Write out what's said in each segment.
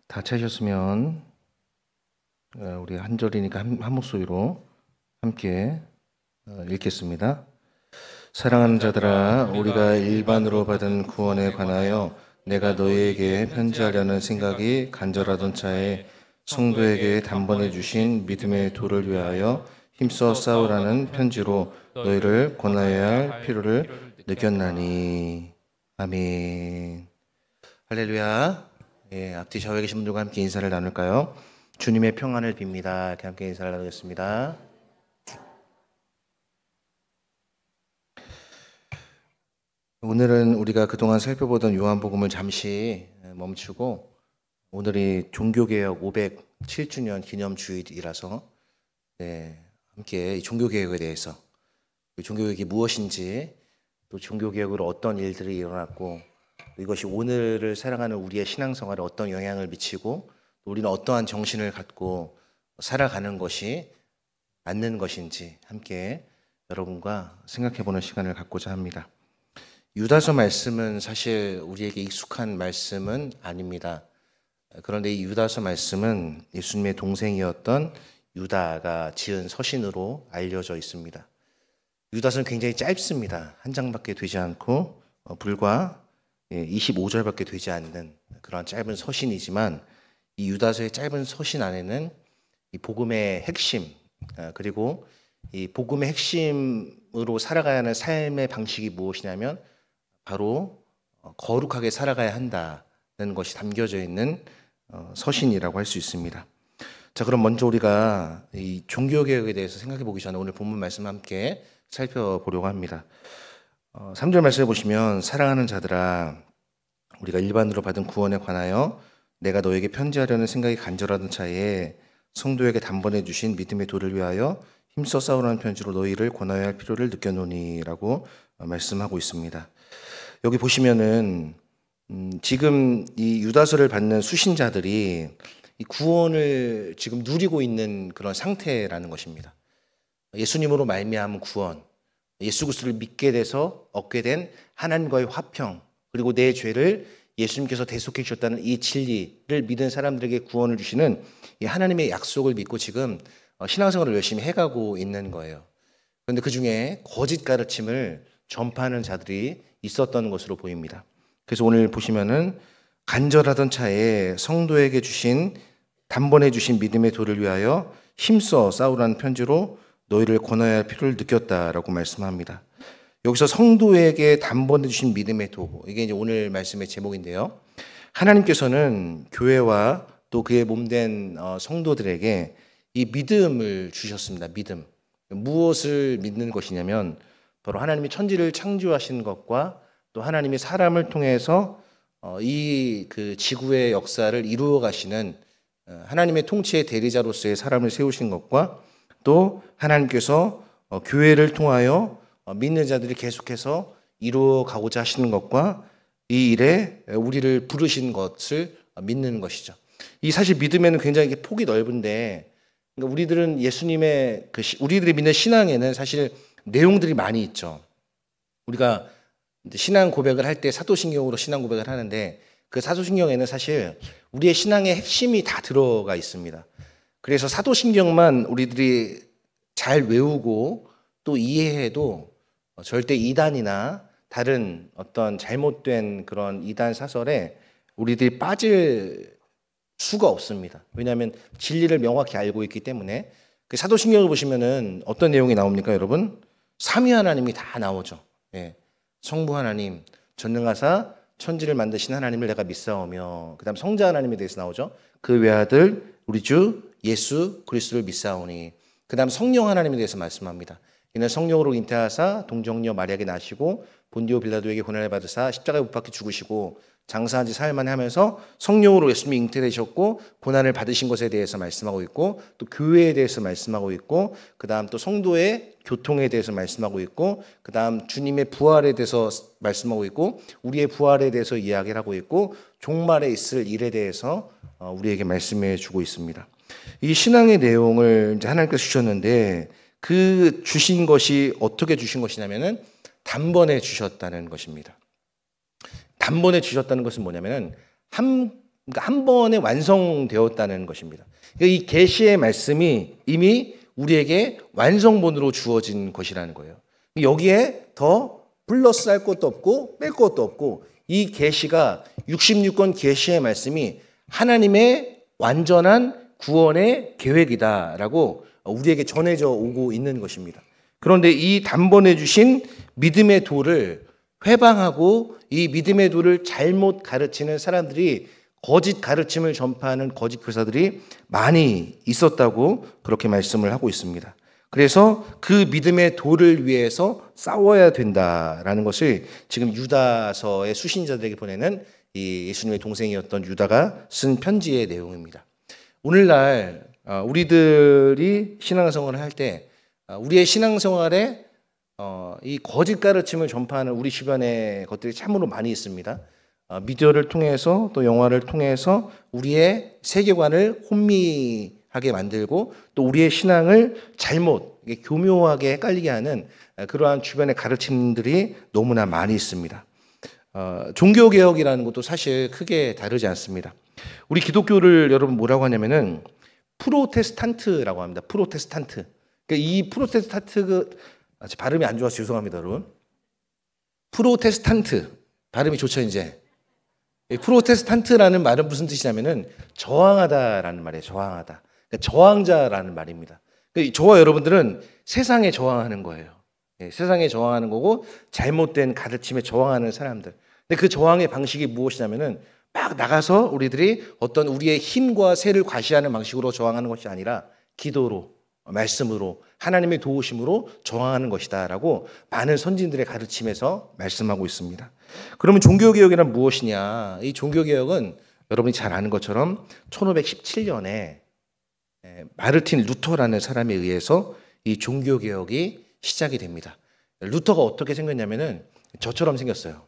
다 찾으셨으면 우리 한 절이니까 한 목소리로 함께 읽겠습니다. 사랑하는 자들아, 우리가 일반으로 받은 구원에 관하여 내가 너희에게 편지하려는 생각이 간절하던 차에 성도에게 단번에 주신 믿음의 도를 위하여 힘써 싸우라는 편지로 너희를 권하여야 할 필요를 느꼈나니. 아멘. 할렐루야. 예, 앞뒤 좌우에 계신 분들과 함께 인사를 나눌까요? 주님의 평안을 빕니다. 이렇게 함께 인사를 나누겠습니다. 오늘은 우리가 그동안 살펴보던 요한복음을 잠시 멈추고 오늘이 종교개혁 507주년 기념주일이라서 함께 이 종교개혁에 대해서 종교개혁이 무엇인지 또 종교개혁으로 어떤 일들이 일어났고 이것이 오늘을 살아가는 우리의 신앙생활에 어떤 영향을 미치고 우리는 어떠한 정신을 갖고 살아가는 것이 맞는 것인지 함께 여러분과 생각해보는 시간을 갖고자 합니다. 유다서 말씀은 사실 우리에게 익숙한 말씀은 아닙니다. 그런데 이 유다서 말씀은 예수님의 동생이었던 유다가 지은 서신으로 알려져 있습니다. 유다서는 굉장히 짧습니다. 한 장밖에 되지 않고 불과 25절밖에 되지 않는 그런 짧은 서신이지만 이 유다서의 짧은 서신 안에는 이 복음의 핵심 그리고 이 복음의 핵심으로 살아가야 하는 삶의 방식이 무엇이냐면 바로 거룩하게 살아가야 한다는 것이 담겨져 있는 서신이라고 할 수 있습니다. 자, 그럼 먼저 우리가 이 종교개혁에 대해서 생각해 보기 전에 오늘 본문 말씀 함께 살펴보려고 합니다. 3절 말씀해 보시면 사랑하는 자들아, 우리가 일반으로 받은 구원에 관하여 내가 너에게 편지하려는 생각이 간절하던 차에 성도에게 단번에 주신 믿음의 도를 위하여 힘써 싸우라는 편지로 너희를 권하여야 할 필요를 느꼈노니 라고 말씀하고 있습니다. 여기 보시면은 지금 이 유다서를 받는 수신자들이 이 구원을 지금 누리고 있는 그런 상태라는 것입니다. 예수님으로 말미암은 구원, 예수 그리스도를 믿게 돼서 얻게 된 하나님과의 화평, 그리고 내 죄를 예수님께서 대속해 주셨다는 이 진리를 믿은 사람들에게 구원을 주시는 이 하나님의 약속을 믿고 지금 신앙생활을 열심히 해가고 있는 거예요. 그런데 그 중에 거짓 가르침을 전파하는 자들이 있었던 것으로 보입니다. 그래서 오늘 보시면은 간절하던 차에 성도에게 주신 단번에 주신 믿음의 도를 위하여 힘써 싸우라는 편지로 너희를 권하여야 할 필요를 느꼈다라고 말씀합니다. 여기서 성도에게 단번에 주신 믿음의 도, 이게 이제 오늘 말씀의 제목인데요. 하나님께서는 교회와 또 그의 몸된 성도들에게 이 믿음을 주셨습니다. 믿음. 무엇을 믿는 것이냐면 바로 하나님이 천지를 창조하신 것과 또 하나님이 사람을 통해서 이 그 지구의 역사를 이루어 가시는 하나님의 통치의 대리자로서의 사람을 세우신 것과 또 하나님께서 교회를 통하여 믿는 자들이 계속해서 이루어 가고자 하시는 것과 이 일에 우리를 부르신 것을 믿는 것이죠. 이 사실 믿음에는 굉장히 폭이 넓은데 그러니까 우리들은 예수님의 우리들이 믿는 신앙에는 사실 내용들이 많이 있죠. 우리가 신앙 고백을 할 때 사도신경으로 신앙 고백을 하는데 그 사도신경에는 사실 우리의 신앙의 핵심이 다 들어가 있습니다. 그래서 사도신경만 우리들이 잘 외우고 또 이해해도 절대 이단이나 다른 어떤 잘못된 그런 이단 사설에 우리들이 빠질 수가 없습니다. 왜냐하면 진리를 명확히 알고 있기 때문에. 그 사도신경을 보시면은 어떤 내용이 나옵니까, 여러분? 삼위 하나님이 다 나오죠. 예. 성부 하나님, 전능하사 천지를 만드신 하나님을 내가 믿사오며, 그다음 성자 하나님에 대해서 나오죠. 그 외아들 우리 주 예수 그리스도를 믿사오니, 그다음 성령 하나님에 대해서 말씀합니다. 이는 성령으로 잉태하사 동정녀 마리아에게 나시고 본디오 빌라도에게 고난을 받으사 십자가에 못 박혀 죽으시고 장사한 지 사흘 만에 하면서 성령으로 예수님이 잉태되셨고 고난을 받으신 것에 대해서 말씀하고 있고 또 교회에 대해서 말씀하고 있고 그다음 또 성도의 교통에 대해서 말씀하고 있고 그다음 주님의 부활에 대해서 말씀하고 있고 우리의 부활에 대해서 이야기를 하고 있고 종말에 있을 일에 대해서 우리에게 말씀해 주고 있습니다. 이 신앙의 내용을 이제 하나님께서 주셨는데 그 주신 것이 어떻게 주신 것이냐면은 단번에 주셨다는 것입니다. 단번에 주셨다는 것은 뭐냐면은 한 그러니까 한 번에 완성되었다는 것입니다. 그러니까 이 계시의 말씀이 이미 우리에게 완성본으로 주어진 것이라는 거예요. 여기에 더 플러스할 것도 없고 뺄 것도 없고 이 계시가 66권 계시의 말씀이 하나님의 완전한 구원의 계획이다라고 우리에게 전해져 오고 있는 것입니다. 그런데 이 단번에 주신 믿음의 도를 회방하고 이 믿음의 도를 잘못 가르치는 사람들이 거짓 가르침을 전파하는 거짓 교사들이 많이 있었다고 그렇게 말씀을 하고 있습니다. 그래서 그 믿음의 도를 위해서 싸워야 된다라는 것을 지금 유다서의 수신자들에게 보내는 이 예수님의 동생이었던 유다가 쓴 편지의 내용입니다. 오늘날 우리들이 신앙생활을 할 때 우리의 신앙생활에 이 거짓 가르침을 전파하는 우리 주변의 것들이 참으로 많이 있습니다. 미디어를 통해서 또 영화를 통해서 우리의 세계관을 혼미하게 만들고 또 우리의 신앙을 잘못 교묘하게 헷갈리게 하는 그러한 주변의 가르침들이 너무나 많이 있습니다. 종교개혁이라는 것도 사실 크게 다르지 않습니다. 우리 기독교를 여러분 뭐라고 하냐면은 프로테스탄트라고 합니다. 프로테스탄트. 그러니까 이 프로테스탄트 발음이 안 좋아서 죄송합니다, 여러분. 프로테스탄트 발음이 좋죠, 이제. 프로테스탄트라는 말은 무슨 뜻이냐면은 저항하다라는 말이에요. 저항하다. 그러니까 저항자라는 말입니다. 그러니까 저와 여러분들은 세상에 저항하는 거예요. 세상에 저항하는 거고 잘못된 가르침에 저항하는 사람들. 근데 그 저항의 방식이 무엇이냐면은 막 나가서 우리들이 어떤 우리의 힘과 세를 과시하는 방식으로 저항하는 것이 아니라 기도로, 말씀으로, 하나님의 도우심으로 저항하는 것이다라고 많은 선진들의 가르침에서 말씀하고 있습니다. 그러면 종교개혁이란 무엇이냐? 이 종교개혁은 여러분이 잘 아는 것처럼 1517년에 마르틴 루터라는 사람에 의해서 이 종교개혁이 시작이 됩니다. 루터가 어떻게 생겼냐면은 저처럼 생겼어요.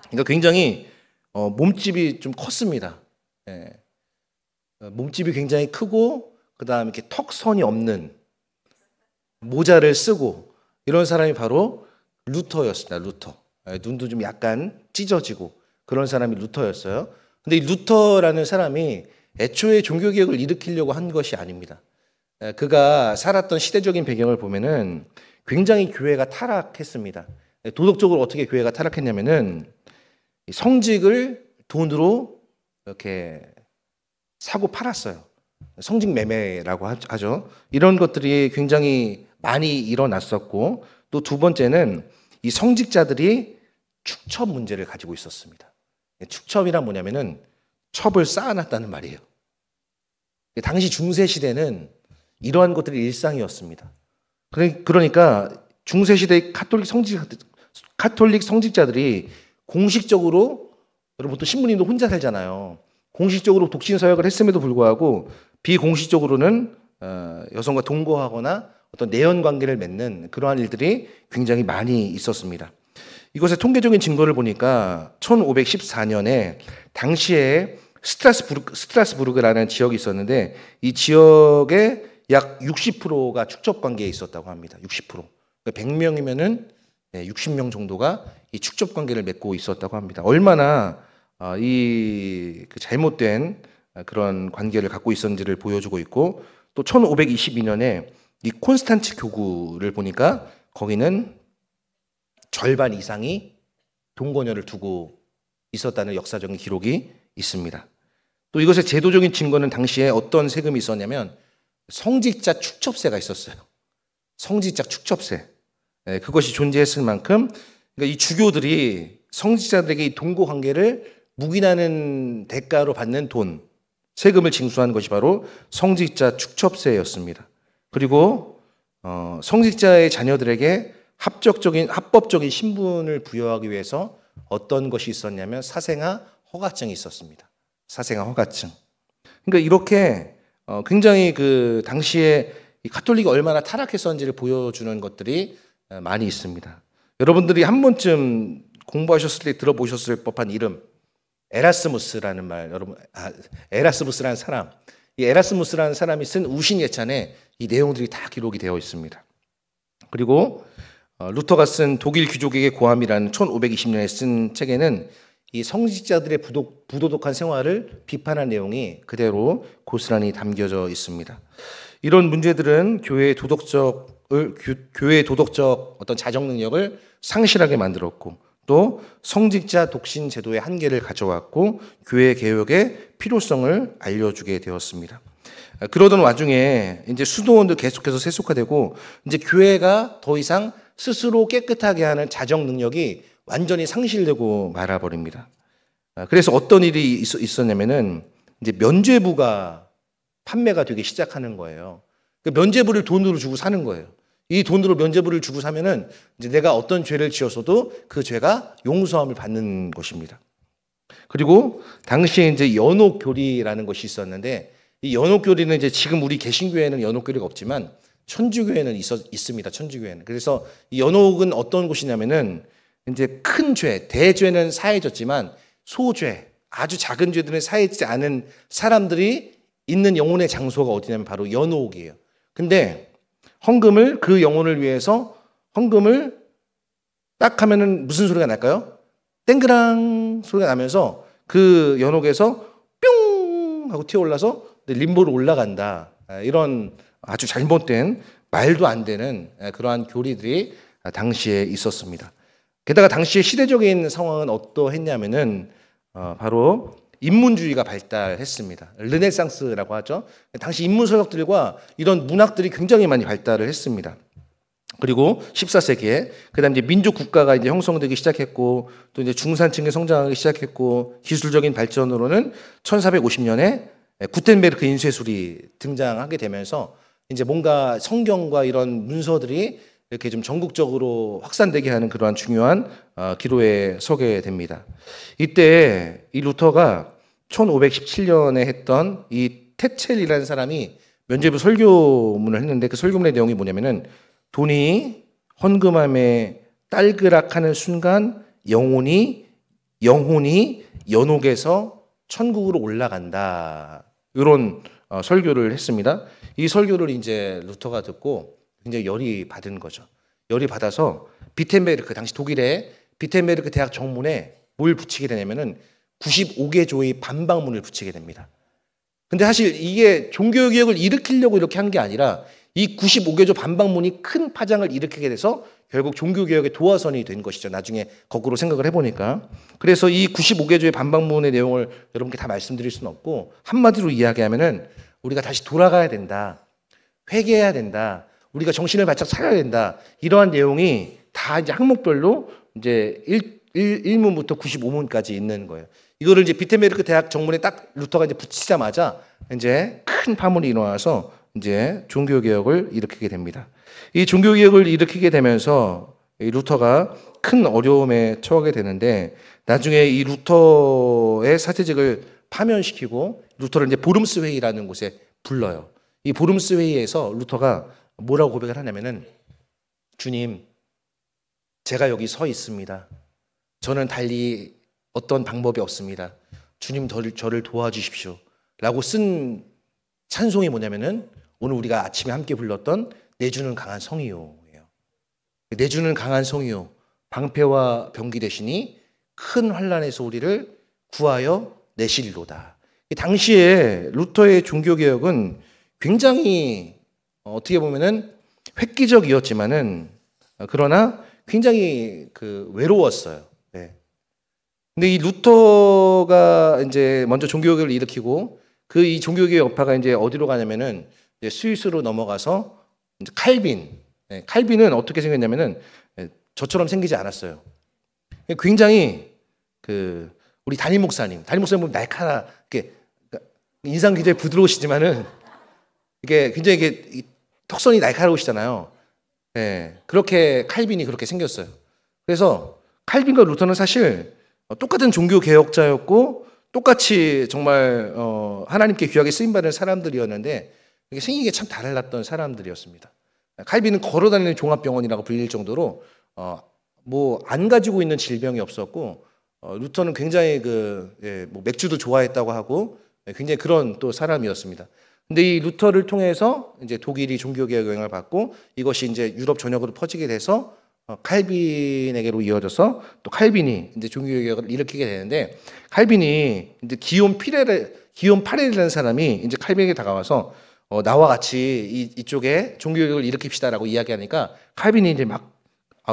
그러니까 굉장히 몸집이 좀 컸습니다. 몸집이 굉장히 크고 그다음에 이렇게 턱선이 없는 모자를 쓰고 이런 사람이 바로 루터였습니다. 루터. 눈도 좀 약간 찢어지고 그런 사람이 루터였어요. 근데 이 루터라는 사람이 애초에 종교개혁을 일으키려고 한 것이 아닙니다. 그가 살았던 시대적인 배경을 보면은 굉장히 교회가 타락했습니다. 도덕적으로 어떻게 교회가 타락했냐면은 성직을 돈으로 이렇게 사고 팔았어요. 성직 매매라고 하죠. 이런 것들이 굉장히 많이 일어났었고 또 두 번째는 이 성직자들이 축첩 문제를 가지고 있었습니다. 축첩이란 뭐냐면은 첩을 쌓아놨다는 말이에요. 당시 중세 시대는 이러한 것들이 일상이었습니다. 그러니까 중세 시대의 카톨릭 성직자들이 공식적으로 여러분 또 신부님도 혼자 살잖아요. 공식적으로 독신 서약을 했음에도 불구하고 비공식적으로는 여성과 동거하거나 어떤 내연 관계를 맺는 그러한 일들이 굉장히 많이 있었습니다. 이것의 통계적인 증거를 보니까 1514년에 당시에 스트라스부르크라는 지역이 있었는데 이 지역의 약 60%가 축첩 관계에 있었다고 합니다. 60%. 그러니까 100명이면은 60명 정도가 이 축첩 관계를 맺고 있었다고 합니다. 얼마나 이 잘못된 그런 관계를 갖고 있었는지를 보여주고 있고 또 1522년에 이 콘스탄츠 교구를 보니까 거기는 절반 이상이 동거녀를 두고 있었다는 역사적인 기록이 있습니다. 또 이것의 제도적인 증거는 당시에 어떤 세금이 있었냐면 성직자 축첩세가 있었어요. 성직자 축첩세. 그것이 존재했을 만큼 그러니까 이 주교들이 성직자들에게 이 동거 관계를 묵인하는 대가로 받는 돈, 세금을 징수하는 것이 바로 성직자 축첩세였습니다. 그리고 성직자의 자녀들에게 합법적인 신분을 부여하기 위해서 어떤 것이 있었냐면 사생아 허가증이 있었습니다. 사생아 허가증. 그러니까 이렇게 굉장히 그 당시에 이 가톨릭이 얼마나 타락했었는지를 보여주는 것들이 많이 있습니다. 여러분들이 한 번쯤 공부하셨을 때 들어보셨을 법한 이름 에라스무스라는 말, 여러분 에라스무스라는 사람, 이 에라스무스라는 사람이 쓴 우신예찬에 이 내용들이 다 기록이 되어 있습니다. 그리고 루터가 쓴 독일 귀족에게 고함이라는 1520년에 쓴 책에는 이 성직자들의 부도덕한 생활을 비판한 내용이 그대로 고스란히 담겨져 있습니다. 이런 문제들은 교회의 도덕적 어떤 자정 능력을 상실하게 만들었고, 또 성직자 독신 제도의 한계를 가져왔고, 교회 개혁의 필요성을 알려주게 되었습니다. 그러던 와중에 이제 수도원도 계속해서 세속화되고, 이제 교회가 더 이상 스스로 깨끗하게 하는 자정 능력이 완전히 상실되고 말아버립니다. 그래서 어떤 일이 있었냐면은 이제 면죄부가 판매가 되기 시작하는 거예요. 그 면죄부를 돈으로 주고 사는 거예요. 이 돈으로 면죄부를 주고 사면은 이제 내가 어떤 죄를 지었어도 그 죄가 용서함을 받는 것입니다. 그리고 당시에 이제 연옥교리라는 것이 있었는데, 이 연옥교리는 이제 지금 우리 개신교회는 연옥교리가 없지만 천주교회는 있습니다. 천주교회는. 그래서 이 연옥은 어떤 곳이냐면은 이제 큰 죄, 대죄는 사해졌지만 소죄, 아주 작은 죄들은 사해지지 않은 사람들이 있는 영혼의 장소가 어디냐면 바로 연옥이에요. 근데 헌금을, 그 영혼을 위해서 헌금을 딱 하면은 무슨 소리가 날까요? 땡그랑 소리가 나면서 그 연옥에서 뿅 하고 튀어올라서 림보로 올라간다. 이런 아주 잘못된, 말도 안 되는 그러한 교리들이 당시에 있었습니다. 게다가 당시의 시대적인 상황은 어떠했냐면은 바로 인문주의가 발달했습니다. 르네상스라고 하죠. 당시 인문서적들과 이런 문학들이 굉장히 많이 발달을 했습니다. 그리고 14세기에 그다음 이제 민족 국가가 이제 형성되기 시작했고, 또 이제 중산층이 성장하기 시작했고, 기술적인 발전으로는 1450년에 구텐베르크 인쇄술이 등장하게 되면서 이제 뭔가 성경과 이런 문서들이 이렇게 좀 전국적으로 확산되게 하는 그러한 중요한 기로에 서게 됩니다. 이때 이 루터가 1517년에 했던 이 테첼이라는 사람이 면죄부 설교문을 했는데, 그 설교문의 내용이 뭐냐면은 돈이 헌금함에 딸그락하는 순간 영혼이 연옥에서 천국으로 올라간다. 이런 설교를 했습니다. 이 설교를 이제 루터가 듣고 굉장히 열이 받은 거죠. 열이 받아서 비텐베르크, 당시 독일의 비텐베르크 대학 정문에 뭘 붙이게 되냐면은 95개조의 반박문을 붙이게 됩니다. 근데 사실 이게 종교개혁을 일으키려고 이렇게 한 게 아니라 이 95개조 반박문이 큰 파장을 일으키게 돼서 결국 종교개혁의 도화선이 된 것이죠. 나중에 거꾸로 생각을 해보니까. 그래서 이 95개조의 반박문의 내용을 여러분께 다 말씀드릴 수는 없고, 한마디로 이야기하면은 우리가 다시 돌아가야 된다. 회개해야 된다. 우리가 정신을 바짝 차려야 된다. 이러한 내용이 다 이제 항목별로 이제 1문부터 95문까지 있는 거예요. 이거를 이제 비텐베르크 대학 정문에 딱 루터가 이제 붙이자마자 이제 큰 파문이 일어나서 이제 종교개혁을 일으키게 됩니다. 이 종교개혁을 일으키게 되면서 이 루터가 큰 어려움에 처하게 되는데, 나중에 이 루터의 사제직을 파면시키고 루터를 이제 보름스 회의라는 곳에 불러요. 이 보름스 회의에서 루터가 뭐라고 고백을 하냐면은, 주님, 제가 여기 서 있습니다. 저는 달리 어떤 방법이 없습니다. 주님 저를 도와주십시오. 라고 쓴 찬송이 뭐냐면은 오늘 우리가 아침에 함께 불렀던 내주는 강한 성이요. 내주는 강한 성이요. 방패와 병기 되시니 큰 환난에서 우리를 구하여 내실로다. 당시에 루터의 종교개혁은 굉장히 어떻게 보면은 획기적이었지만은 그러나 굉장히 외로웠어요. 네. 근데 이 루터가 이제 먼저 종교개혁을 일으키고 이 종교개혁 여파가 이제 어디로 가냐면은 이제 스위스로 넘어가서 이제 칼빈. 네. 칼빈은 어떻게 생겼냐면은 저처럼 생기지 않았어요. 굉장히 우리 담임 목사님 보면 날카롭게 인상 굉장히 부드러우시지만은 이게 굉장히 이게 턱선이 날카로우시잖아요. 네, 그렇게 칼빈이 그렇게 생겼어요. 그래서 칼빈과 루터는 사실 똑같은 종교 개혁자였고 똑같이 정말 하나님께 귀하게 쓰임 받은 사람들이었는데 이게 생긴 게 참 달랐던 사람들이었습니다. 칼빈은 걸어다니는 종합병원이라고 불릴 정도로 뭐 안 가지고 있는 질병이 없었고, 루터는 굉장히 뭐 맥주도 좋아했다고 하고 굉장히 그런 또 사람이었습니다. 근데 이 루터를 통해서 이제 독일이 종교개혁 영향을 받고 이것이 이제 유럽 전역으로 퍼지게 돼서 칼빈에게로 이어져서 또 칼빈이 이제 종교개혁을 일으키게 되는데, 칼빈이 이제 기욤 파렐이라는 사람이 이제 칼빈에게 다가와서 나와 같이 이쪽에 종교개혁을 일으킵시다라고 이야기하니까, 칼빈이 이제 막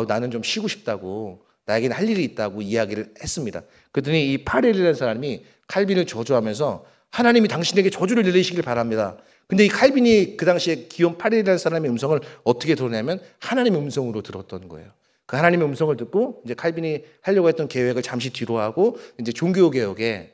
나는 좀 쉬고 싶다고, 나에게는 할 일이 있다고 이야기를 했습니다. 그랬더니 이 파렐이라는 사람이 칼빈을 저주하면서 하나님이 당신에게 저주를 내리시길 바랍니다. 근데 이 칼빈이 그 당시에 기욤 파렐이라는 사람의 음성을 어떻게 들었냐면 하나님의 음성으로 들었던 거예요. 그 하나님의 음성을 듣고 이제 칼빈이 하려고 했던 계획을 잠시 뒤로 하고 이제 종교개혁에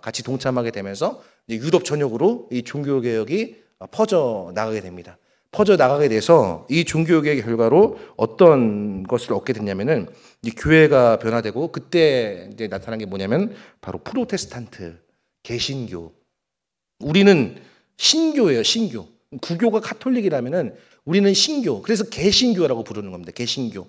같이 동참하게 되면서 이제 유럽 전역으로 이 종교개혁이 퍼져 나가게 됩니다. 퍼져 나가게 돼서 이 종교개혁의 결과로 어떤 것을 얻게 됐냐면은 이 교회가 변화되고, 그때 이제 나타난 게 뭐냐면 바로 프로테스탄트, 개신교. 우리는 신교예요, 신교. 구교가 카톨릭이라면은 우리는 신교. 그래서 개신교라고 부르는 겁니다. 개신교.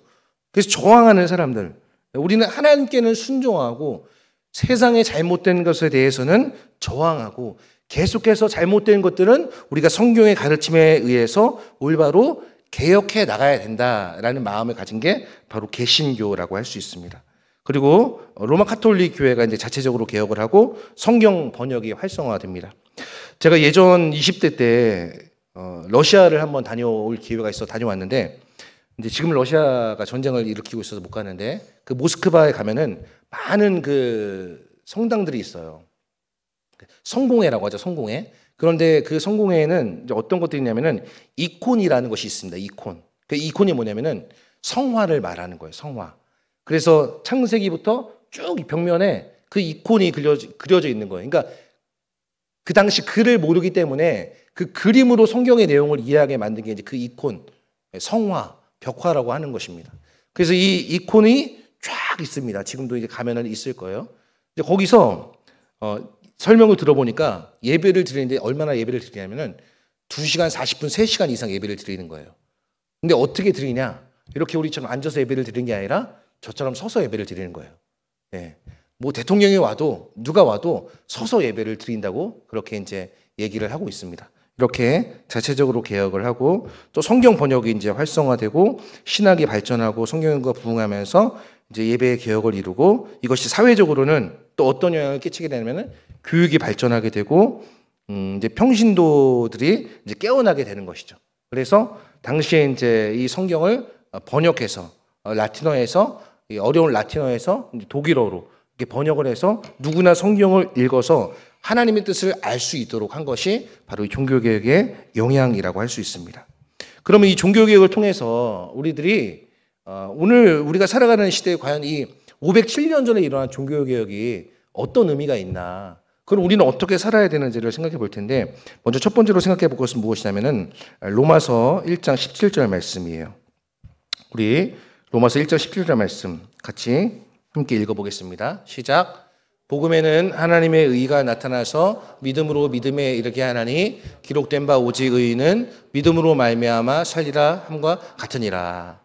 그래서 저항하는 사람들. 우리는 하나님께는 순종하고 세상의 잘못된 것에 대해서는 저항하고, 계속해서 잘못된 것들은 우리가 성경의 가르침에 의해서 올바로 개혁해 나가야 된다라는 마음을 가진 게 바로 개신교라고 할 수 있습니다. 그리고 로마 카톨릭 교회가 이제 자체적으로 개혁을 하고 성경 번역이 활성화됩니다. 제가 예전 20대 때 러시아를 한번 다녀올 기회가 있어 다녀왔는데, 이제 지금 러시아가 전쟁을 일으키고 있어서 못 가는데, 그 모스크바에 가면은 많은 그 성당들이 있어요. 성공회라고 하죠, 성공회. 그런데 그 성공회에는 이제 어떤 것들이 있냐면은 이콘이라는 것이 있습니다. 이콘. 그 이콘이 뭐냐면은 성화를 말하는 거예요, 성화. 그래서 창세기부터 쭉 벽면에 그 이콘이 그려져 있는 거예요. 그러니까 그 당시 글을 모르기 때문에 그 그림으로 성경의 내용을 이해하게 만든 게 이제 그 이콘, 성화, 벽화라고 하는 것입니다. 그래서 이 이콘이 쫙 있습니다. 지금도 이제 가면은 있을 거예요. 이제 거기서 설명을 들어보니까 예배를 드리는데 얼마나 예배를 드리냐면은 2시간 40분, 3시간 이상 예배를 드리는 거예요. 근데 어떻게 드리냐? 이렇게 우리처럼 앉아서 예배를 드리는 게 아니라 저처럼 서서 예배를 드리는 거예요. 네. 뭐 대통령이 와도 누가 와도 서서 예배를 드린다고 그렇게 이제 얘기를 하고 있습니다. 이렇게 자체적으로 개혁을 하고, 또 성경 번역이 이제 활성화되고 신학이 발전하고 성경과 부흥하면서 이제 예배의 개혁을 이루고, 이것이 사회적으로는 또 어떤 영향을 끼치게 되냐면은 교육이 발전하게 되고 이제 평신도들이 이제 깨어나게 되는 것이죠. 그래서 당시에 이제 이 성경을 번역해서 라틴어에서, 어려운 라틴어에서 독일어로 이렇게 번역을 해서 누구나 성경을 읽어서 하나님의 뜻을 알 수 있도록 한 것이 바로 이 종교개혁의 영향이라고 할 수 있습니다. 그러면 이 종교개혁을 통해서 우리들이 오늘 우리가 살아가는 시대에 과연 이 507년 전에 일어난 종교개혁이 어떤 의미가 있나, 그럼 우리는 어떻게 살아야 되는지를 생각해 볼 텐데, 먼저 첫 번째로 생각해 볼 것은 무엇이냐면은 로마서 1장 17절 말씀이에요. 우리 로마서 1장 17절 말씀 같이 함께 읽어보겠습니다. 시작. 복음에는 하나님의 의가 나타나서 믿음으로 믿음에 이르게 하나니 기록된 바 오직 의인은 믿음으로 말미암아 살리라 함과 같으니라.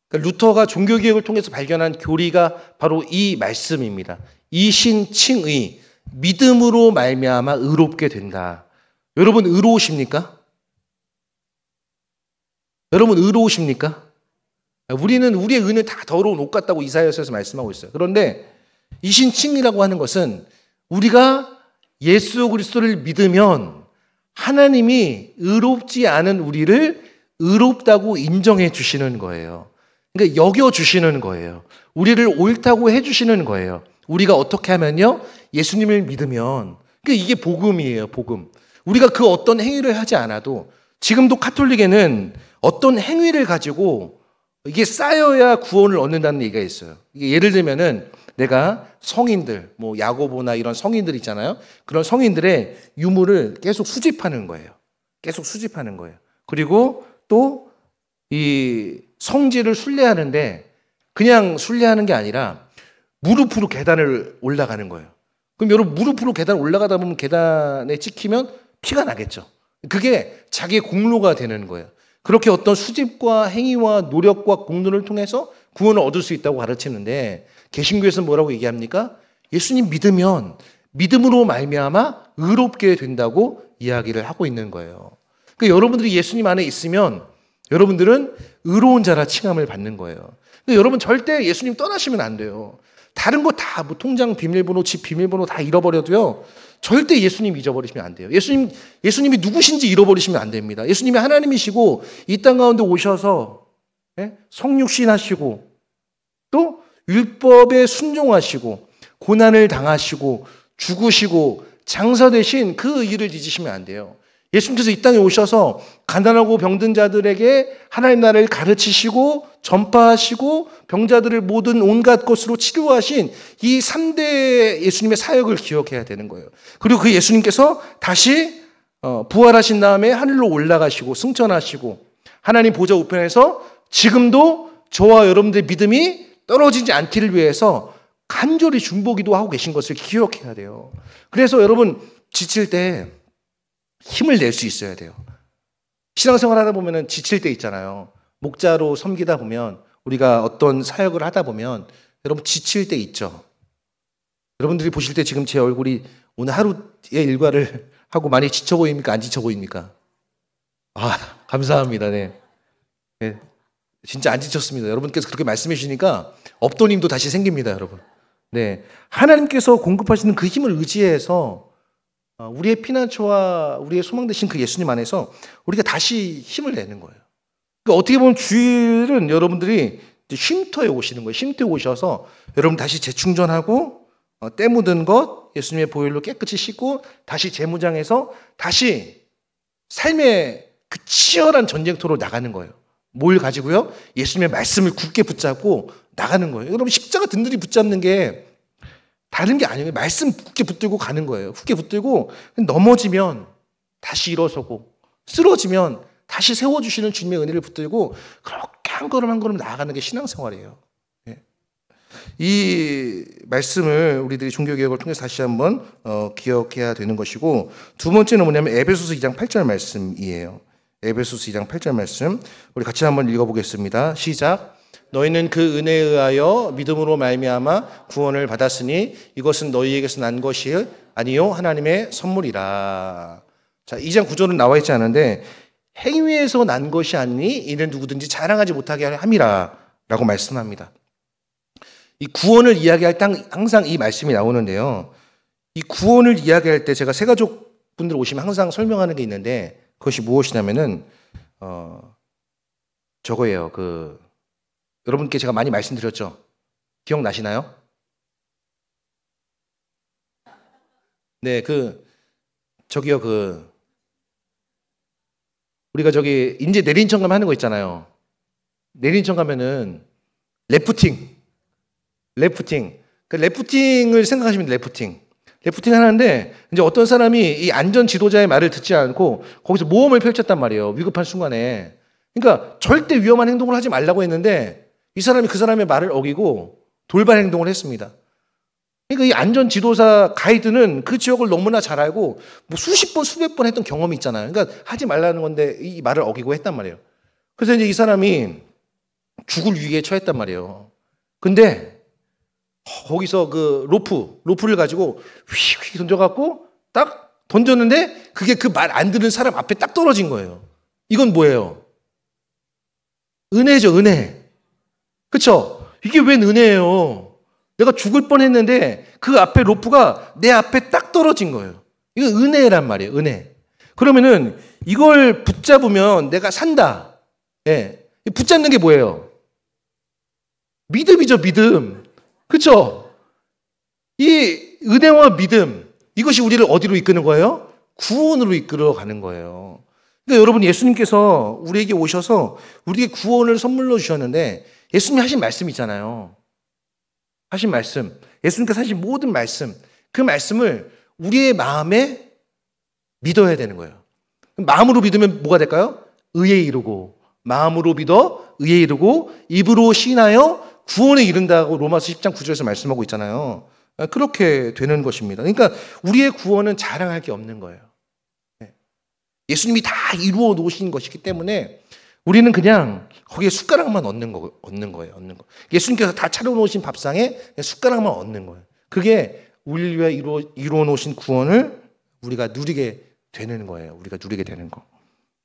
그러니까 루터가 종교개혁을 통해서 발견한 교리가 바로 이 말씀입니다. 이신칭의, 믿음으로 말미암아 의롭게 된다. 여러분 의로우십니까? 여러분 의로우십니까? 우리는 우리의 의는 다 더러운 옷 같다고 이사야서에서 말씀하고 있어요. 그런데 이신칭이라고 하는 것은 우리가 예수 그리스도를 믿으면 하나님이 의롭지 않은 우리를 의롭다고 인정해 주시는 거예요. 그러니까 여겨 주시는 거예요. 우리를 옳다고 해 주시는 거예요. 우리가 어떻게 하면요? 예수님을 믿으면. 그러니까 이게 복음이에요, 복음. 우리가 그 어떤 행위를 하지 않아도, 지금도 카톨릭에는 어떤 행위를 가지고 이게 쌓여야 구원을 얻는다는 얘기가 있어요. 이게 예를 들면은 내가 성인들, 뭐 야고보나 이런 성인들 있잖아요. 그런 성인들의 유물을 계속 수집하는 거예요. 계속 수집하는 거예요. 그리고 또 이 성지를 순례하는데 그냥 순례하는 게 아니라 무릎으로 계단을 올라가는 거예요. 그럼 여러분 무릎으로 계단 올라가다 보면 계단에 찍히면 피가 나겠죠. 그게 자기의 공로가 되는 거예요. 그렇게 어떤 수집과 행위와 노력과 공로를 통해서 구원을 얻을 수 있다고 가르치는데, 개신교에서는 뭐라고 얘기합니까? 예수님 믿으면 믿음으로 말미암아 의롭게 된다고 이야기를 하고 있는 거예요. 그러니까 여러분들이 예수님 안에 있으면 여러분들은 의로운 자라 칭함을 받는 거예요. 근데 여러분 절대 예수님 떠나시면 안 돼요. 다른 거 다 뭐 통장 비밀번호, 집 비밀번호 다 잃어버려도요. 절대 예수님 잊어버리시면 안 돼요. 예수님이 누구신지 잃어버리시면 안 됩니다. 예수님이 하나님이시고 이 땅 가운데 오셔서 성육신 하시고 또 율법에 순종하시고 고난을 당하시고 죽으시고 장사되신 그 일을 잊으시면 안 돼요. 예수님께서 이 땅에 오셔서 가난하고 병든 자들에게 하나님 나라를 가르치시고 전파하시고 병자들을 모든 온갖 것으로 치료하신 이 3대 예수님의 사역을 기억해야 되는 거예요. 그리고 그 예수님께서 다시 부활하신 다음에 하늘로 올라가시고 승천하시고 하나님 보좌 우편에서 지금도 저와 여러분들의 믿음이 떨어지지 않기를 위해서 간절히 중보기도 하고 계신 것을 기억해야 돼요. 그래서 여러분 지칠 때 힘을 낼 수 있어야 돼요. 신앙생활 하다 보면 지칠 때 있잖아요. 목자로 섬기다 보면 우리가 어떤 사역을 하다 보면 여러분 지칠 때 있죠. 여러분들이 보실 때 지금 제 얼굴이 오늘 하루의 일과를 하고 많이 지쳐 보입니까? 안 지쳐 보입니까? 아, 감사합니다. 네. 진짜 안 지쳤습니다. 여러분께서 그렇게 말씀해 주시니까 업도님도 다시 생깁니다, 여러분. 네. 하나님께서 공급하시는 그 힘을 의지해서 우리의 피난처와 우리의 소망 되신 그 예수님 안에서 우리가 다시 힘을 내는 거예요. 그러니까 어떻게 보면 주일은 여러분들이 쉼터에 오시는 거예요. 쉼터에 오셔서 여러분 다시 재충전하고 때 묻은 것 예수님의 보혈로 깨끗이 씻고 다시 재무장해서 다시 삶의 그 치열한 전쟁터로 나가는 거예요. 뭘 가지고요? 예수님의 말씀을 굳게 붙잡고 나가는 거예요. 여러분 십자가 든든히 붙잡는 게 다른 게 아니에요. 말씀 굳게 붙들고 가는 거예요. 굳게 붙들고 넘어지면 다시 일어서고 쓰러지면 다시 세워주시는 주님의 은혜를 붙들고 그렇게 한 걸음 한 걸음 나아가는 게 신앙생활이에요. 이 말씀을 우리들이 종교개혁을 통해서 다시 한번 기억해야 되는 것이고, 두 번째는 뭐냐면 에베소서 2장 8절 말씀이에요. 에베소서 2장 8절 말씀 우리 같이 한번 읽어보겠습니다. 시작. 너희는 그 은혜에 의하여 믿음으로 말미암아 구원을 받았으니 이것은 너희에게서 난 것이 아니요 하나님의 선물이라. 자, 2장 9절은 나와 있지 않은데 행위에서 난 것이 아니니 이는 누구든지 자랑하지 못하게 함이라 라고 말씀합니다. 이 구원을 이야기할 때 항상 이 말씀이 나오는데요. 이 구원을 이야기할 때 제가 새가족 분들 오시면 항상 설명하는 게 있는데 그것이 무엇이냐면은 저거예요. 여러분께 제가 많이 말씀드렸죠. 기억나시나요? 네, 저기요, 우리가 저기 인제 내린천 가면 하는 거 있잖아요. 내린천 가면은 래프팅. 그 래프팅을 생각하시면 래프팅 하는데 이제 어떤 사람이 이 안전 지도자의 말을 듣지 않고 거기서 모험을 펼쳤단 말이에요. 위급한 순간에. 그러니까 절대 위험한 행동을 하지 말라고 했는데 이 사람이 그 사람의 말을 어기고 돌발 행동을 했습니다. 그러니까 이 안전 지도사 가이드는 그 지역을 너무나 잘 알고 뭐 수십 번, 수백 번 했던 경험이 있잖아요. 그러니까 하지 말라는 건데 이 말을 어기고 했단 말이에요. 그래서 이제 이 사람이 죽을 위기에 처했단 말이에요. 근데 거기서 로프를 가지고 휙휙 던져갖고 딱 던졌는데 그게 그 말 안 듣는 사람 앞에 딱 떨어진 거예요. 이건 뭐예요? 은혜죠, 은혜. 그쵸? 이게 웬 은혜예요? 내가 죽을 뻔했는데 그 앞에 로프가 내 앞에 딱 떨어진 거예요. 이건 은혜란 말이에요, 은혜. 그러면은 이걸 붙잡으면 내가 산다. 예. 붙잡는 게 뭐예요? 믿음이죠, 믿음. 그렇죠? 이 은혜와 믿음, 이것이 우리를 어디로 이끄는 거예요? 구원으로 이끌어가는 거예요. 그러니까 여러분 예수님께서 우리에게 오셔서 우리에게 구원을 선물로 주셨는데 예수님이 하신 말씀 있잖아요. 하신 말씀, 예수님께서 하신 모든 말씀, 그 말씀을 우리의 마음에 믿어야 되는 거예요. 마음으로 믿으면 뭐가 될까요? 의에 이르고, 마음으로 믿어 의에 이르고 입으로 시인하여 구원에 이른다고 로마서 10장 9절에서 말씀하고 있잖아요. 그렇게 되는 것입니다. 그러니까 우리의 구원은 자랑할 게 없는 거예요. 예수님이 다 이루어 놓으신 것이기 때문에 우리는 그냥 거기에 숟가락만 얻는 거예요. 예수님께서 다 차려놓으신 밥상에 숟가락만 얻는 거예요. 그게 우리를 위해 이루어 놓으신 구원을 우리가 누리게 되는 거예요. 우리가 누리게 되는 거.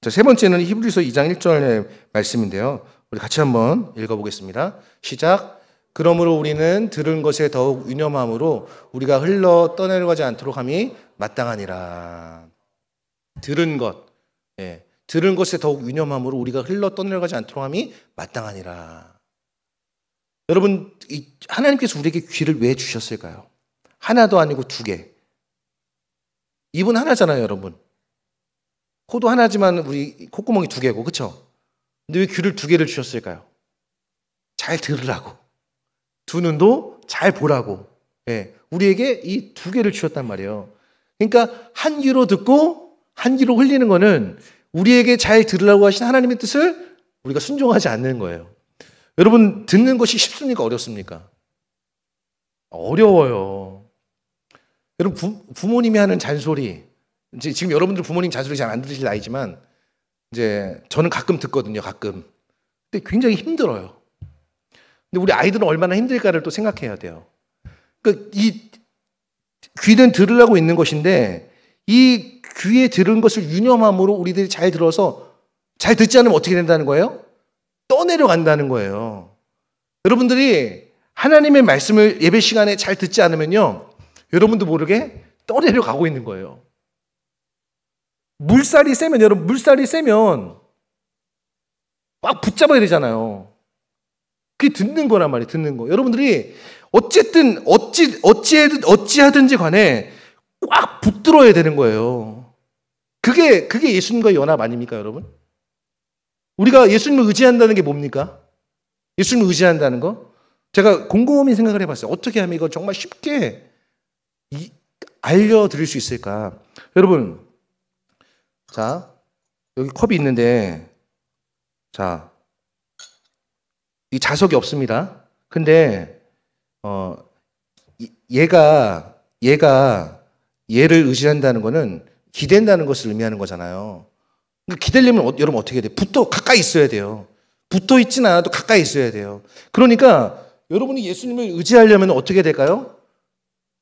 자, 세 번째는 히브리서 2장 1절의 말씀인데요. 우리 같이 한번 읽어보겠습니다. 시작. 그러므로 우리는 들은 것에 더욱 유념함으로 우리가 흘러 떠내려가지 않도록 함이 마땅하니라. 들은 것, 들은 것에 더욱 유념함으로 우리가 흘러 떠내려가지 않도록 함이 마땅하니라. 여러분, 하나님께서 우리에게 귀를 왜 주셨을까요? 하나도 아니고 두 개. 입은 하나잖아요, 여러분. 코도 하나지만 우리 콧구멍이 두 개고, 그렇죠? 근데 왜 귀를 두 개를 주셨을까요? 잘 들으라고. 두 눈도 잘 보라고. 우리에게 이 두 개를 주셨단 말이에요. 그러니까 한 귀로 듣고 한 귀로 흘리는 거는 우리에게 잘 들으라고 하신 하나님의 뜻을 우리가 순종하지 않는 거예요. 여러분, 듣는 것이 쉽습니까? 어렵습니까? 어려워요. 여러분, 부모님이 하는 잔소리, 이제 지금 여러분들 부모님 잔소리 잘 안 들으실 나이지만, 이제 저는 가끔 듣거든요, 가끔. 근데 굉장히 힘들어요. 근데 우리 아이들은 얼마나 힘들까를 또 생각해야 돼요. 그러니까 이 귀는 들으려고 있는 것인데, 이 귀에 들은 것을 유념함으로 우리들이 잘 들어서 잘 듣지 않으면 어떻게 된다는 거예요? 떠내려간다는 거예요. 여러분들이 하나님의 말씀을 예배 시간에 잘 듣지 않으면요, 여러분도 모르게 떠내려가고 있는 거예요. 물살이 세면, 여러분, 물살이 세면 막 붙잡아야 되잖아요. 그게 듣는 거란 말이에요, 듣는 거. 여러분들이 어쨌든 어찌하든지 간에 꽉 붙들어야 되는 거예요. 그게 예수님과의 연합 아닙니까, 여러분? 우리가 예수님을 의지한다는 게 뭡니까? 예수님을 의지한다는 거? 제가 곰곰이 생각을 해봤어요. 어떻게 하면 이걸 정말 쉽게 알려드릴 수 있을까? 여러분, 자, 여기 컵이 있는데, 자, 이 자석이 없습니다. 근데 얘를 의지한다는 거는 기댄다는 것을 의미하는 거잖아요. 그러니까 기대려면 여러분 어떻게 해야 돼요? 가까이 있어야 돼요. 붙어 있지는 않아도 가까이 있어야 돼요. 그러니까 여러분이 예수님을 의지하려면 어떻게 될까요?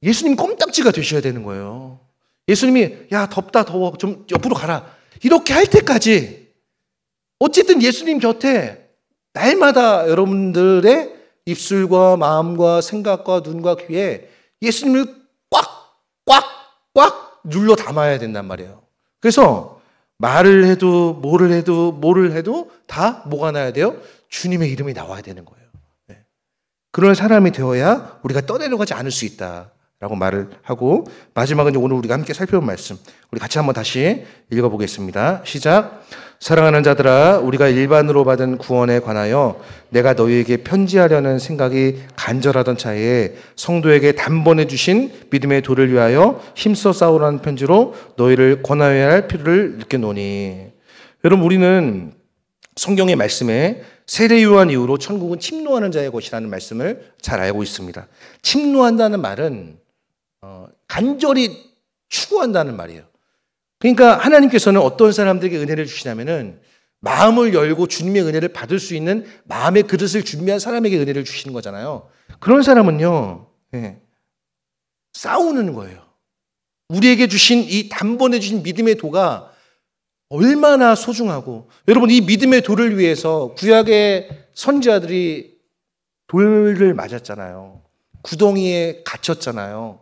예수님 껌딱지가 되셔야 되는 거예요. 예수님이 야 덥다 더워 좀 옆으로 가라 이렇게 할 때까지 어쨌든 예수님 곁에 날마다 여러분들의 입술과 마음과 생각과 눈과 귀에 예수님을 꽉 눌러 담아야 된단 말이에요. 그래서 말을 해도 뭐를 해도 다 뭐가 나야 돼요? 주님의 이름이 나와야 되는 거예요. 그런 사람이 되어야 우리가 떠내려가지 않을 수 있다라고 말을 하고, 마지막은 오늘 우리가 함께 살펴본 말씀 우리 같이 한번 다시 읽어보겠습니다. 시작. 사랑하는 자들아, 우리가 일반으로 받은 구원에 관하여 내가 너희에게 편지하려는 생각이 간절하던 차에 성도에게 단번에 주신 믿음의 도를 위하여 힘써 싸우라는 편지로 너희를 권하여야 할 필요를 느껴노니. 여러분, 우리는 성경의 말씀에 세례요한 이후로 천국은 침노하는 자의 것이라는 말씀을 잘 알고 있습니다. 침노한다는 말은 간절히 추구한다는 말이에요. 그러니까 하나님께서는 어떤 사람들에게 은혜를 주시냐면은 마음을 열고 주님의 은혜를 받을 수 있는 마음의 그릇을 준비한 사람에게 은혜를 주시는 거잖아요. 그런 사람은요, 싸우는 거예요. 우리에게 주신 이 단번에 주신 믿음의 도가 얼마나 소중하고, 여러분 이 믿음의 도를 위해서 구약의 선지자들이 돌을 맞았잖아요. 구덩이에 갇혔잖아요.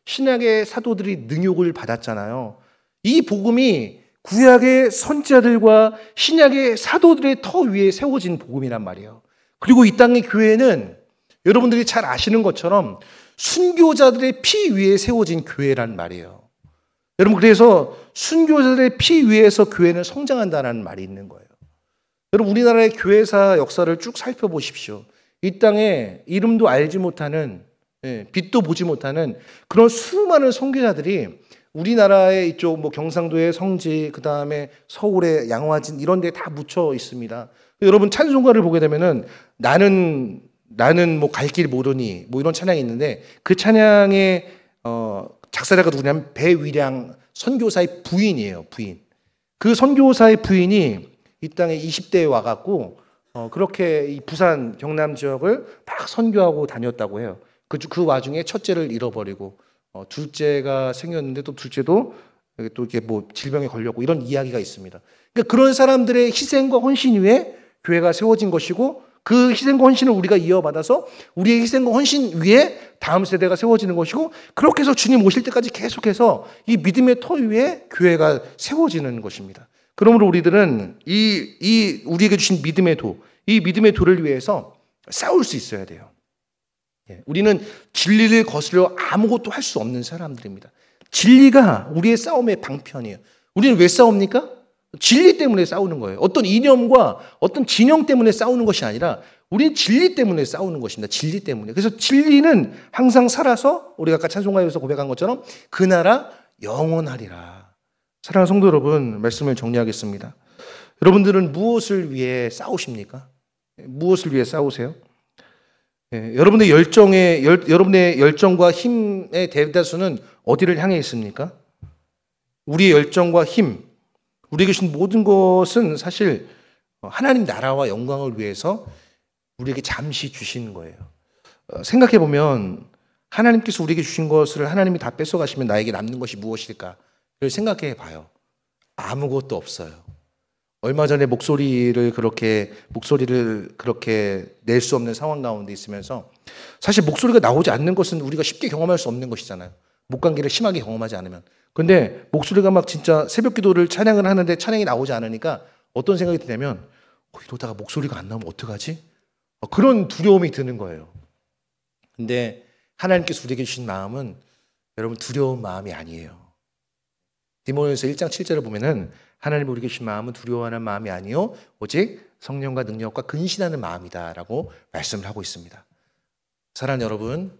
신약의 사도들이 능욕을 받았잖아요. 이 복음이 구약의 선지자들과 신약의 사도들의 터 위에 세워진 복음이란 말이에요. 그리고 이 땅의 교회는 여러분들이 잘 아시는 것처럼 순교자들의 피 위에 세워진 교회란 말이에요. 여러분, 그래서 순교자들의 피 위에서 교회는 성장한다는 말이 있는 거예요. 여러분, 우리나라의 교회사 역사를 쭉 살펴보십시오. 이 땅에 이름도 알지 못하는, 빛도 보지 못하는 그런 수많은 선교자들이 우리나라의 이쪽 경상도의 성지, 그 다음에 서울의 양화진 이런 데 다 묻혀 있습니다. 여러분 찬송가를 보게 되면은 나는 갈 길 모르니 이런 찬양이 있는데, 그 찬양의 작사자가 누구냐면 배위량 선교사의 부인이에요. 부인. 그 선교사의 부인이 이 땅에 20대에 와갖고 그렇게 이 부산 경남 지역을 막 선교하고 다녔다고 해요. 그 와중에 첫째를 잃어버리고 둘째가 생겼는데 또 둘째도 또 이게 뭐 질병에 걸렸고 이런 이야기가 있습니다. 그러니까 그런 사람들의 희생과 헌신 위에 교회가 세워진 것이고 그 희생과 헌신을 우리가 이어받아서 우리의 희생과 헌신 위에 다음 세대가 세워지는 것이고 그렇게 해서 주님 오실 때까지 계속해서 이 믿음의 터 위에 교회가 세워지는 것입니다. 그러므로 우리들은 우리에게 주신 믿음의 도, 이 믿음의 도를 위해서 싸울 수 있어야 돼요. 우리는 진리를 거스려 아무것도 할 수 없는 사람들입니다. 진리가 우리의 싸움의 방편이에요. 우리는 왜 싸웁니까? 진리 때문에 싸우는 거예요. 어떤 이념과 어떤 진영 때문에 싸우는 것이 아니라 우리는 진리 때문에 싸우는 것입니다. 진리 때문에. 그래서 진리는 항상 살아서 우리가 아까 찬송가에서 고백한 것처럼 그 나라 영원하리라. 사랑하는 성도 여러분, 말씀을 정리하겠습니다. 여러분들은 무엇을 위해 싸우십니까? 무엇을 위해 싸우세요? 여러분의 열정과 힘의 대다수는 어디를 향해 있습니까? 우리의 열정과 힘, 우리에게 주신 모든 것은 사실 하나님 나라와 영광을 위해서 우리에게 잠시 주시는 거예요. 생각해 보면 하나님께서 우리에게 주신 것을 하나님이 다 뺏어가시면 나에게 남는 것이 무엇일까? 를 생각해 봐요. 아무것도 없어요. 얼마 전에 목소리를 그렇게 낼 수 없는 상황 가운데 있으면서 사실 목소리가 나오지 않는 것은 우리가 쉽게 경험할 수 없는 것이잖아요. 목감기를 심하게 경험하지 않으면. 근데 목소리가 막 진짜 새벽 기도를 찬양을 하는데 찬양이 나오지 않으니까 어떤 생각이 드냐면 이러다가 목소리가 안 나오면 어떡하지? 그런 두려움이 드는 거예요. 근데 하나님께서 우리에게 주신 마음은 여러분 두려운 마음이 아니에요. 디모데전서 1장 7절을 보면은 하나님 우리에게 주신 마음은 두려워하는 마음이 아니요 오직 성령과 능력과 근신하는 마음이다라고 말씀을 하고 있습니다. 사랑하는 여러분,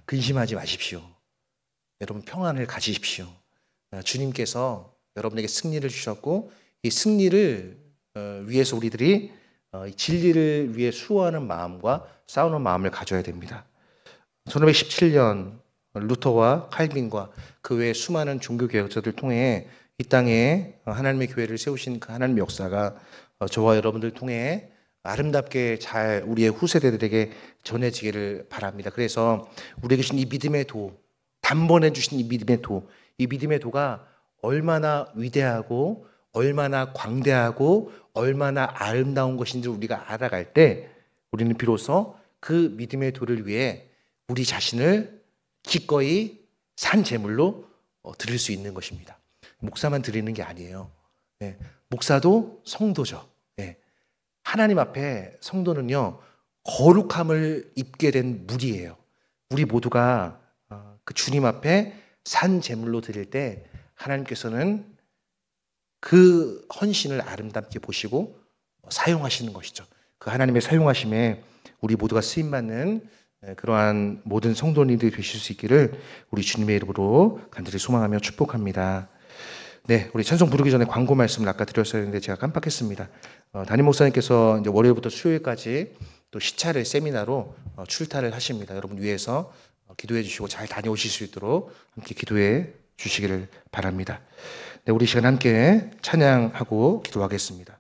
근심하지 마십시오. 여러분 평안을 가지십시오. 주님께서 여러분에게 승리를 주셨고 이 승리를 위해서 우리들이 진리를 위해 수호하는 마음과 싸우는 마음을 가져야 됩니다. 1517년 루터와 칼빈과 그 외 수많은 종교개혁자들 통해 이 땅에 하나님의 교회를 세우신 그 하나님의 역사가 저와 여러분들 통해 아름답게 잘 우리의 후세대들에게 전해지기를 바랍니다. 그래서 우리에게 주신 이 믿음의 도, 단번에 주신 이 믿음의 도가 얼마나 위대하고 얼마나 광대하고 얼마나 아름다운 것인지 우리가 알아갈 때 우리는 비로소 그 믿음의 도를 위해 우리 자신을 기꺼이 산 제물로 드릴 수 있는 것입니다. 목사만 드리는 게 아니에요. 목사도 성도죠. 하나님 앞에 성도는요 거룩함을 입게 된 무리예요. 우리 모두가 그 주님 앞에 산 제물로 드릴 때 하나님께서는 그 헌신을 아름답게 보시고 사용하시는 것이죠. 그 하나님의 사용하심에 우리 모두가 쓰임받는 그러한 모든 성도님들이 되실 수 있기를 우리 주님의 이름으로 간절히 소망하며 축복합니다. 네, 우리 찬송 부르기 전에 광고 말씀을 아까 드렸어야 했는데 제가 깜빡했습니다. 담임 목사님께서 이제 월요일부터 수요일까지 또 시차를 세미나로 출타를 하십니다. 여러분 위해서 기도해 주시고 잘 다녀오실 수 있도록 함께 기도해 주시기를 바랍니다. 네, 우리 시간 함께 찬양하고 기도하겠습니다.